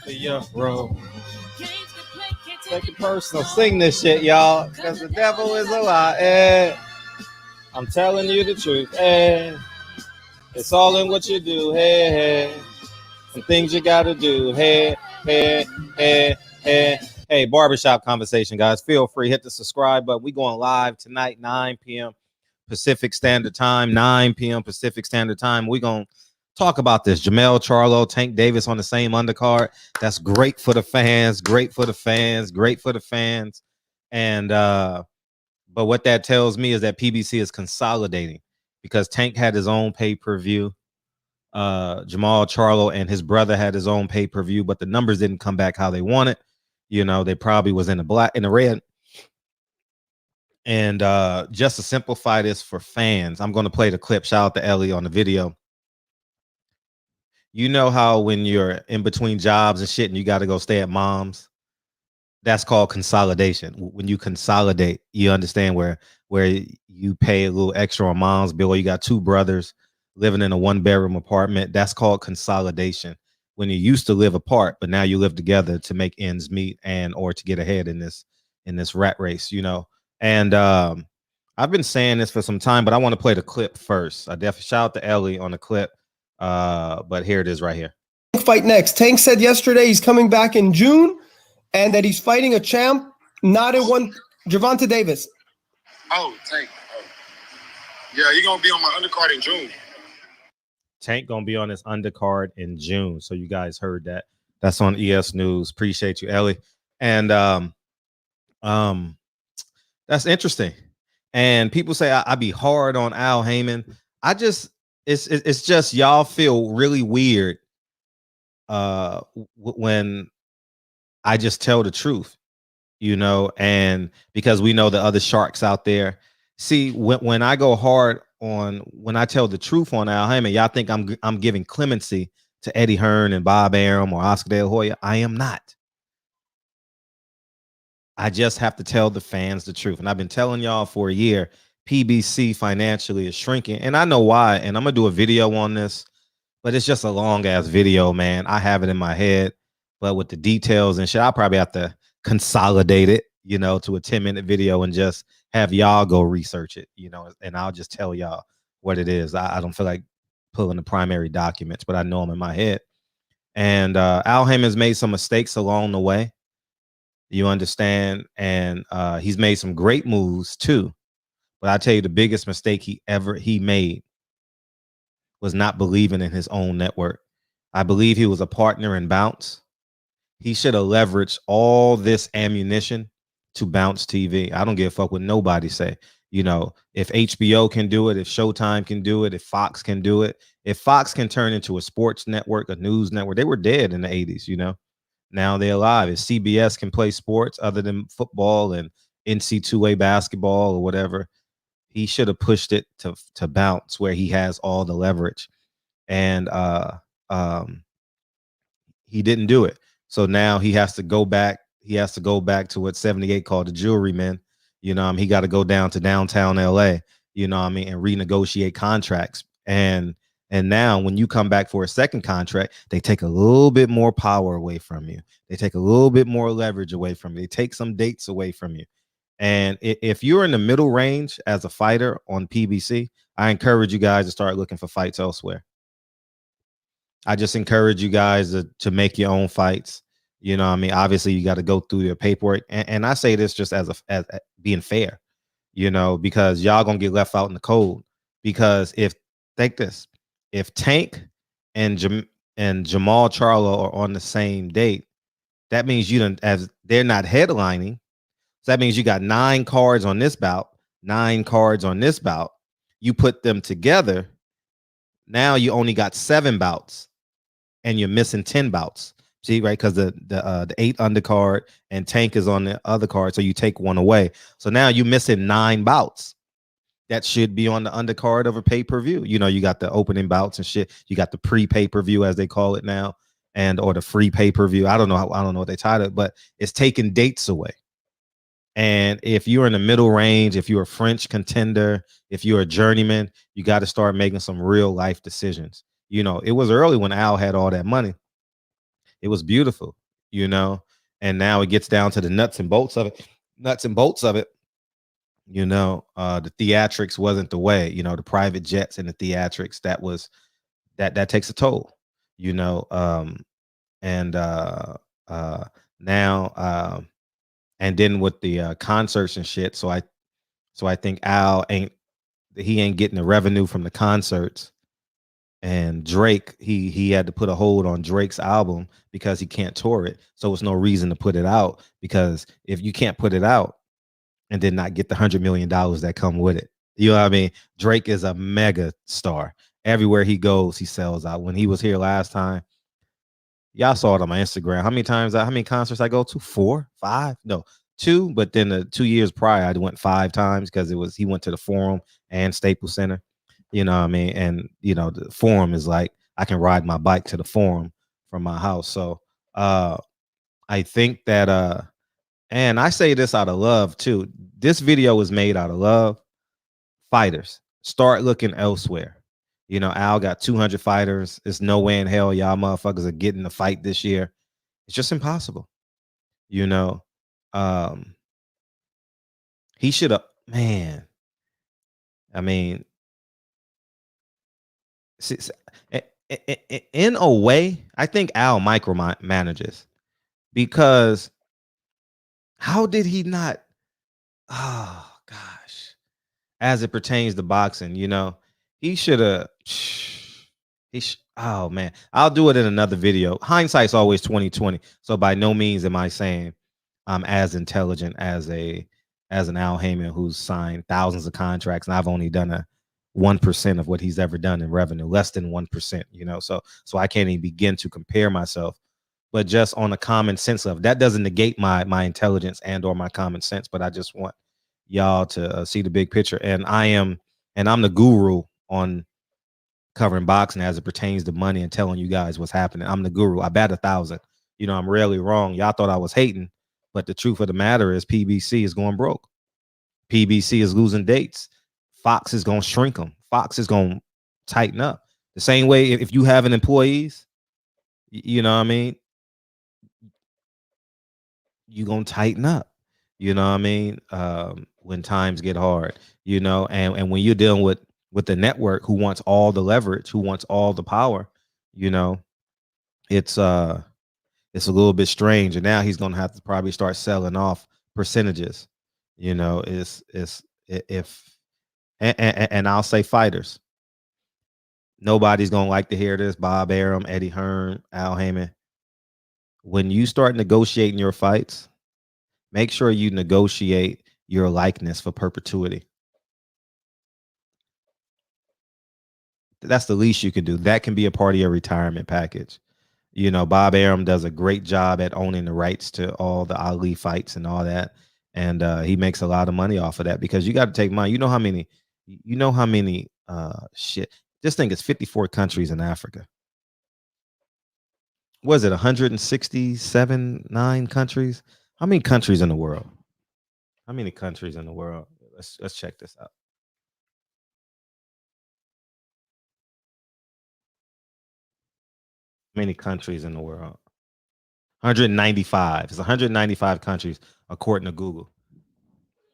Yeah, bro. Take it personal. Sing this shit, y'all. Because the devil is a lie. I'm telling you the truth. It's all in what you do. Some things you gotta do. Hey, barbershop conversation, guys. Feel free, hit the subscribe button. We going live tonight, 9 p.m. Pacific Standard Time, 9 p.m. Pacific Standard Time. We're going to talk about this. Jermall, Charlo, Tank Davis on the same undercard. That's great for the fans, great for the fans, great for the fans. And but what that tells me is that PBC is consolidating because Tank had his own pay-per-view. Jermall, Charlo, and his brother had his own pay-per-view, but the numbers didn't come back how they wanted. You know, they probably was in the red. And just to simplify this for fans, I'm going to play the clip. Shout out to Ellie on the video. You know how when you're in between jobs and shit and you got to go stay at mom's? That's called consolidation. When you consolidate, you understand where you pay a little extra on mom's bill, or you got two brothers living in a one-bedroom apartment. That's called consolidation. When you used to live apart, but now you live together to make ends meet and or to get ahead in this rat race, you know. And I've been saying this for some time, but I want to play the clip first. I definitely shout out to Ellie on the clip, but here it is right here. Fight next. Tank said yesterday he's coming back in June and that he's fighting a champ, not in one. Gervonta Davis. Oh, Tank. Oh. Yeah, he's going to be on my undercard in June. Tank going to be on this undercard in June. So you guys heard that. That's on ES News. Appreciate you, Ellie. And that's interesting. And people say I be hard on Al Haymon. It's just y'all feel really weird when I just tell the truth, you know, and because we know the other sharks out there. See, when I go hard on, when I tell the truth on Al Haymon, y'all think I'm giving clemency to Eddie Hearn and Bob Arum or Oscar De La Hoya. I am not. I just have to tell the fans the truth. And I've been telling y'all for a year, PBC financially is shrinking. And I know why. And I'm going to do a video on this, but it's just a long ass video, man. I have it in my head, but with the details and shit, I'll probably have to consolidate it, you know, to a 10-minute video and just have y'all go research it, you know, and I'll just tell y'all what it is. I don't feel like pulling the primary documents, but I know them in my head. And Al Haymon's made some mistakes along the way. You understand? And he's made some great moves too. But I tell you, the biggest mistake he made was not believing in his own network. I believe he was a partner in Bounce. He should have leveraged all this ammunition to Bounce TV. I don't give a fuck what nobody say. You know, if HBO can do it, if Showtime can do it, if Fox can do it, if Fox can turn into a sports network, a news network, they were dead in the 80s, you know. Now they're alive. If CBS can play sports other than football and NC2A basketball or whatever, he should have pushed it to Bounce where he has all the leverage. And he didn't do it. So now he has to go back. He has to go back to what 78 called the jewelry men. You know, he got to go down to downtown LA, you know what I mean, and renegotiate contracts. And now when you come back for a second contract, they take a little bit more power away from you. They take a little bit more leverage away from you. They take some dates away from you. And if you're in the middle range as a fighter on PBC, I encourage you guys to start looking for fights elsewhere. I just encourage you guys to make your own fights. You know what I mean? Obviously, you got to go through your paperwork. And I say this just as being fair, you know, because y'all going to get left out in the cold. Because think this. If Tank and Jermall Charlo are on the same date, that means as they're not headlining. So that means you got 9 cards on this bout, 9 cards on this bout. You put them together. Now you only got 7 bouts, and you're missing 10 bouts. See, right? Because the 8 undercard and Tank is on the other card, so you take 1 away. So now you're missing 9 bouts. That should be on the undercard of a pay-per-view. You know, you got the opening bouts and shit. You got the pre-pay-per-view, as they call it now, or the free pay-per-view. I don't know what they titled it, but it's taking dates away. And if you're in the middle range, if you're a French contender, if you're a journeyman, you got to start making some real life decisions. You know, it was early when Al had all that money. It was beautiful, you know, and now it gets down to the nuts and bolts of it. Nuts and bolts of it. You know, the theatrics wasn't the way. You know, the private jets and the theatrics, that takes a toll. You know, and uh, now and then with the concerts and shit. So I think Al ain't getting the revenue from the concerts. And Drake, he had to put a hold on Drake's album because he can't tour it. So it's no reason to put it out, because if you can't put it out and then not get the $100 million that come with it, you know what I mean? Drake is a mega star. Everywhere he goes, he sells out. When he was here last time, y'all saw it on my Instagram. How many concerts I go to? 4, 5? No, 2. But then the 2 years prior, I went 5 times because he went to the Forum and Staples Center. You know what I mean? And you know, the Forum is like I can ride my bike to the Forum from my house. So I think that and I say this out of love too. This video was made out of love. Fighters, start looking elsewhere. You know, Al got 200 fighters. There's no way in hell y'all motherfuckers are getting the fight this year. It's just impossible. You know, he should have, man. I mean, in a way, I think Al micromanages, because how did he not? Oh gosh, as it pertains to boxing, you know, he should have. Oh man, I'll do it in another video. Hindsight's always 2020. So by no means am I saying I'm as intelligent as an Al Haymon who's signed thousands of contracts, and I've only done a 1% of what he's ever done in revenue, less than 1%. You know, so I can't even begin to compare myself. But just on a common sense level, that doesn't negate my intelligence and or my common sense. But I just want y'all to see the big picture, and I'm the guru on covering boxing as it pertains to money and telling you guys what's happening. I'm the guru. I bat 1,000. You know, I'm rarely wrong. Y'all thought I was hating, but the truth of the matter is PBC is going broke. PBC is losing dates. Fox is going to shrink them. Fox is going to tighten up. The same way if you have an employees, you know what I mean? You're going to tighten up. You know what I mean? When times get hard, you know, and when you're dealing with the network who wants all the leverage, who wants all the power, you know, it's a little bit strange. And now he's going to have to probably start selling off percentages, you know, and I'll say fighters. Nobody's going to like to hear this. Bob Arum, Eddie Hearn, Al Haymon. When you start negotiating your fights, make sure you negotiate your likeness for perpetuity. That's the least you can do. That can be a part of your retirement package. You know, Bob Arum does a great job at owning the rights to all the Ali fights and all that. And he makes a lot of money off of that, because you got to take money. You know how many shit. Just think it's 54 countries in Africa. Was it 167, 9 countries? How many countries in the world? How many countries in the world? Let's check this out. Many countries in the world. 195. It's 195 countries according to Google.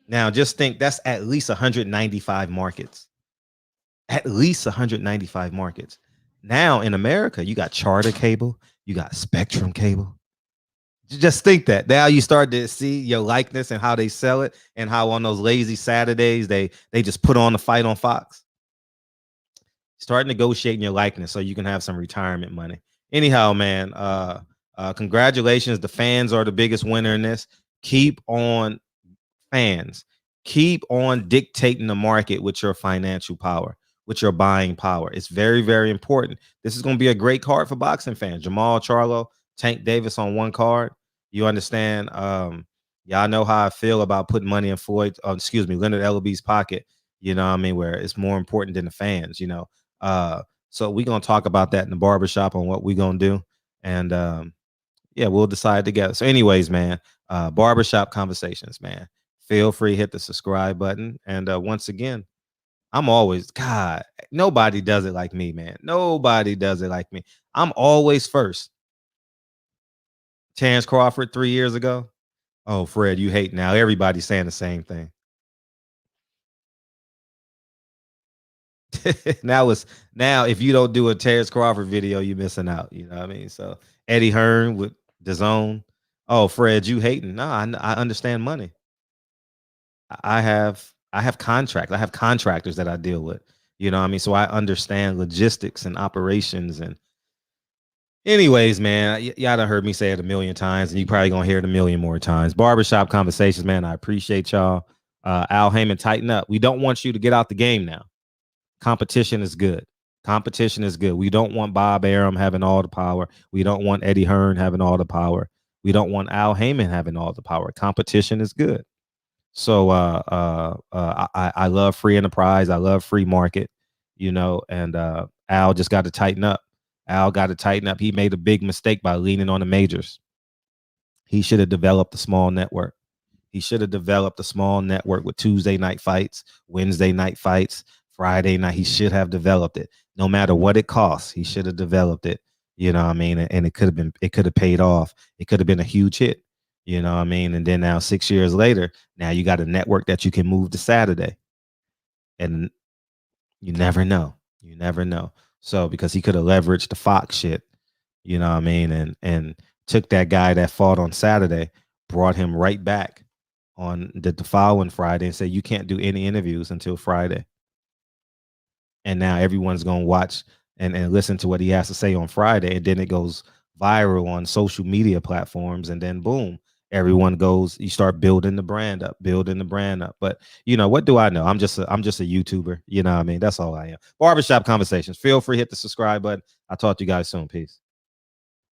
Now just think that's at least 195 markets. At least 195 markets. Now in America, you got Charter Cable, you got Spectrum Cable. Just think that. Now you start to see your likeness and how they sell it, and how on those lazy Saturdays they just put on the fight on Fox. Start negotiating your likeness so you can have some retirement money. Anyhow, man, congratulations. The fans are the biggest winner in this. Keep on, fans. Keep on dictating the market with your financial power, with your buying power. It's very, very important. This is going to be a great card for boxing fans. Jermall, Charlo, Tank Davis on one card. You understand? Y'all know how I feel about putting money in Leonard Ellaby's pocket. You know what I mean? Where it's more important than the fans, you know. So we're going to talk about that in the barbershop on what we're going to do. And yeah, we'll decide together. So anyways, man, barbershop conversations, man. Feel free, hit the subscribe button. And once again, I'm always, God, nobody does it like me, man. Nobody does it like me. I'm always first. Terrence Crawford 3 years ago. Oh, Fred, you hate now. Everybody's saying the same thing. now if you don't do a Terrence Crawford video, you're missing out. You know what I mean? So Eddie Hearn with DAZN. Oh, Fred, you hating? No, I understand money. I have contracts. I have contractors that I deal with. You know what I mean? So I understand logistics and operations. And anyways, man, y'all done heard me say it a million times, and you probably gonna hear it a million more times. Barbershop Conversations, man. I appreciate y'all. Al Haymon, tighten up. We don't want you to get out the game now. Competition is good. Competition is good. We don't want Bob Arum having all the power. We don't want Eddie Hearn having all the power. We don't want Al Haymon having all the power. Competition is good. So I love free enterprise. I love free market, you know, and Al just got to tighten up. Al got to tighten up. He made a big mistake by leaning on the majors. He should have developed a small network. He should have developed a small network with Tuesday night fights, Wednesday night fights, Friday night. He should have developed it. No matter what it costs, he should have developed it. You know what I mean? And it could have paid off. It could have been a huge hit. You know what I mean? And then now 6 years later, now you got a network that you can move to Saturday. And you never know. You never know. So because he could have leveraged the Fox shit, you know what I mean? And took that guy that fought on Saturday, brought him right back on the following Friday and said, you can't do any interviews until Friday. And now everyone's going to watch and listen to what he has to say on Friday. And then it goes viral on social media platforms. And then boom, everyone goes, you start building the brand up. But you know, what do I know? I'm just a YouTuber. You know what I mean? That's all I am. Barbershop Conversations. Feel free to hit the subscribe button. I'll talk to you guys soon. Peace.